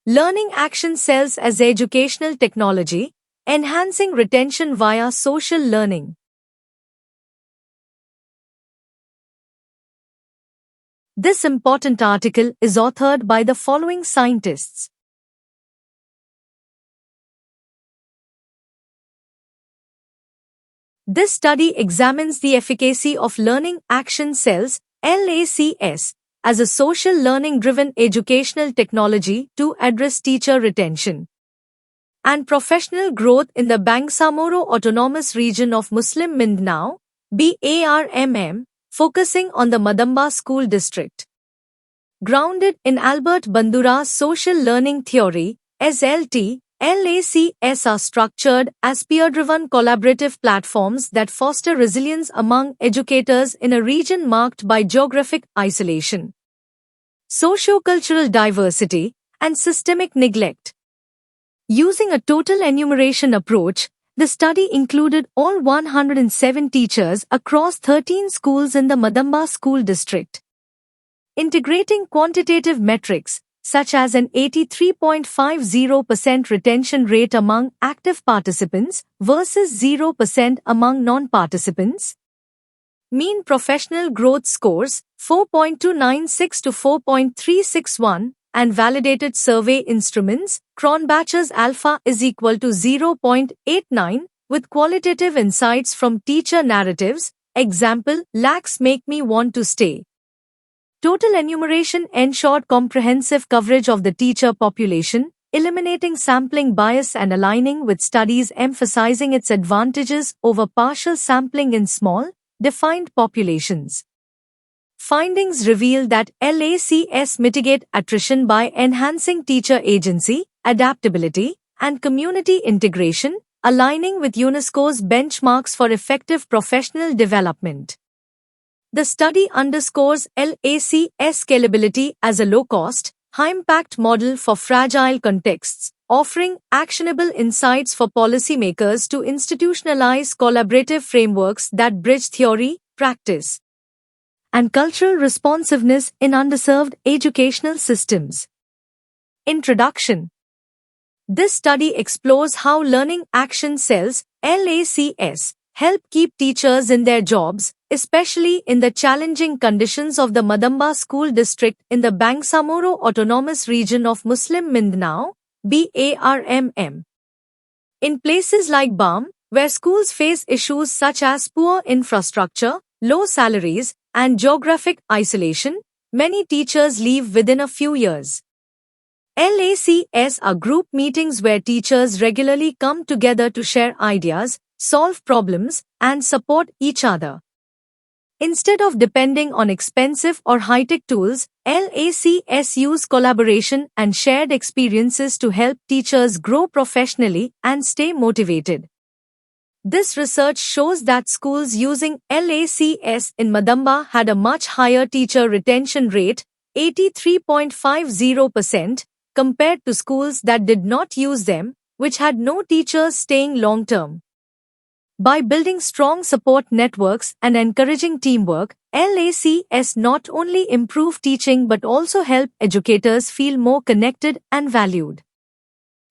Learning action cells as educational technology, enhancing retention via social learning. This important article is authored by the following scientists. This study examines the efficacy of learning action cells, LACS, as a social learning-driven educational technology to address teacher retention and professional growth in the Bangsamoro Autonomous Region of Muslim Mindanao, BARMM, focusing on the Madamba School District. Grounded in Albert Bandura's social learning theory, SLT, LACS are structured as peer-driven collaborative platforms that foster resilience among educators in a region marked by geographic isolation, socio-cultural diversity, and systemic neglect. Using a total enumeration approach, the study included all 107 teachers across 13 schools in the Madamba School District. Integrating quantitative metrics, such as an 83.50% retention rate among active participants versus 0% among non-participants. Mean professional growth scores, 4.296 to 4.361, and validated survey instruments, Cronbach's alpha is equal to 0.89, with qualitative insights from teacher narratives, example, lakhs make me want to stay. Total enumeration ensured comprehensive coverage of the teacher population, eliminating sampling bias and aligning with studies emphasizing its advantages over partial sampling in small, defined populations. Findings reveal that LACS mitigate attrition by enhancing teacher agency, adaptability, and community integration, aligning with UNESCO's benchmarks for effective professional development. The study underscores LACS scalability as a low-cost, high-impact model for fragile contexts, offering actionable insights for policymakers to institutionalize collaborative frameworks that bridge theory, practice, and cultural responsiveness in underserved educational systems. Introduction. This study explores how learning action cells, LACS, help keep teachers in their jobs, especially in the challenging conditions of the Madamba School District in the Bangsamoro Autonomous Region of Muslim Mindanao, BARMM. In places like BAM, where schools face issues such as poor infrastructure, low salaries, and geographic isolation, many teachers leave within a few years. LACS are group meetings where teachers regularly come together to share ideas, solve problems, and support each other. Instead of depending on expensive or high-tech tools, LACS use collaboration and shared experiences to help teachers grow professionally and stay motivated. This research shows that schools using LACS in Madamba had a much higher teacher retention rate, 83.50%, compared to schools that did not use them, which had no teachers staying long-term. By building strong support networks and encouraging teamwork, LACS not only improve teaching but also help educators feel more connected and valued.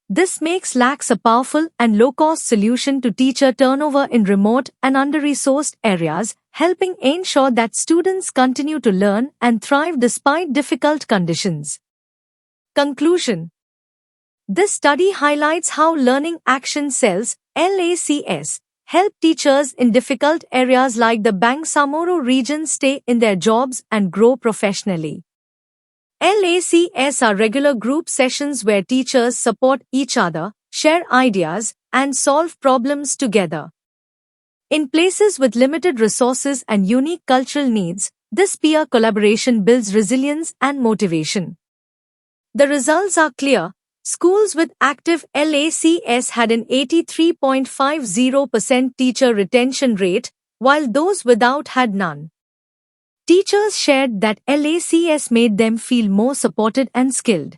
This makes LACS a powerful and low-cost solution to teacher turnover in remote and under-resourced areas, helping ensure that students continue to learn and thrive despite difficult conditions. Conclusion. This study highlights how learning action cells, LACS, help teachers in difficult areas like the Bangsamoro region stay in their jobs and grow professionally. LACS are regular group sessions where teachers support each other, share ideas, and solve problems together. In places with limited resources and unique cultural needs, this peer collaboration builds resilience and motivation. The results are clear. Schools with active LACS had an 83.50% teacher retention rate, while those without had none. Teachers shared that LACS made them feel more supported and skilled.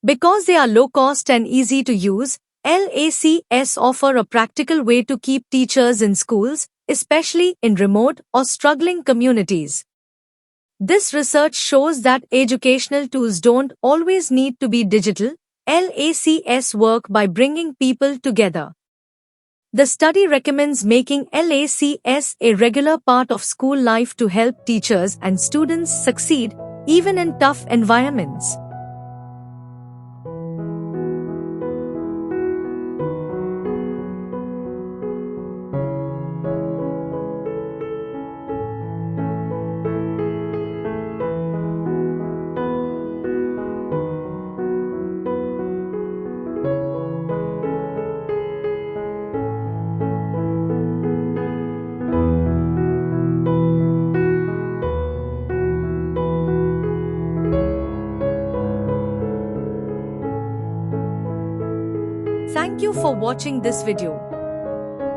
Because they are low-cost and easy to use, LACS offer a practical way to keep teachers in schools, especially in remote or struggling communities. This research shows that educational tools don't always need to be digital. LACS work by bringing people together. The study recommends making LACS a regular part of school life to help teachers and students succeed, even in tough environments. Thank you for watching this video.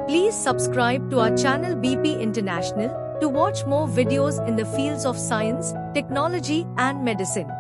Please subscribe to our channel BP International to watch more videos in the fields of science, technology and medicine.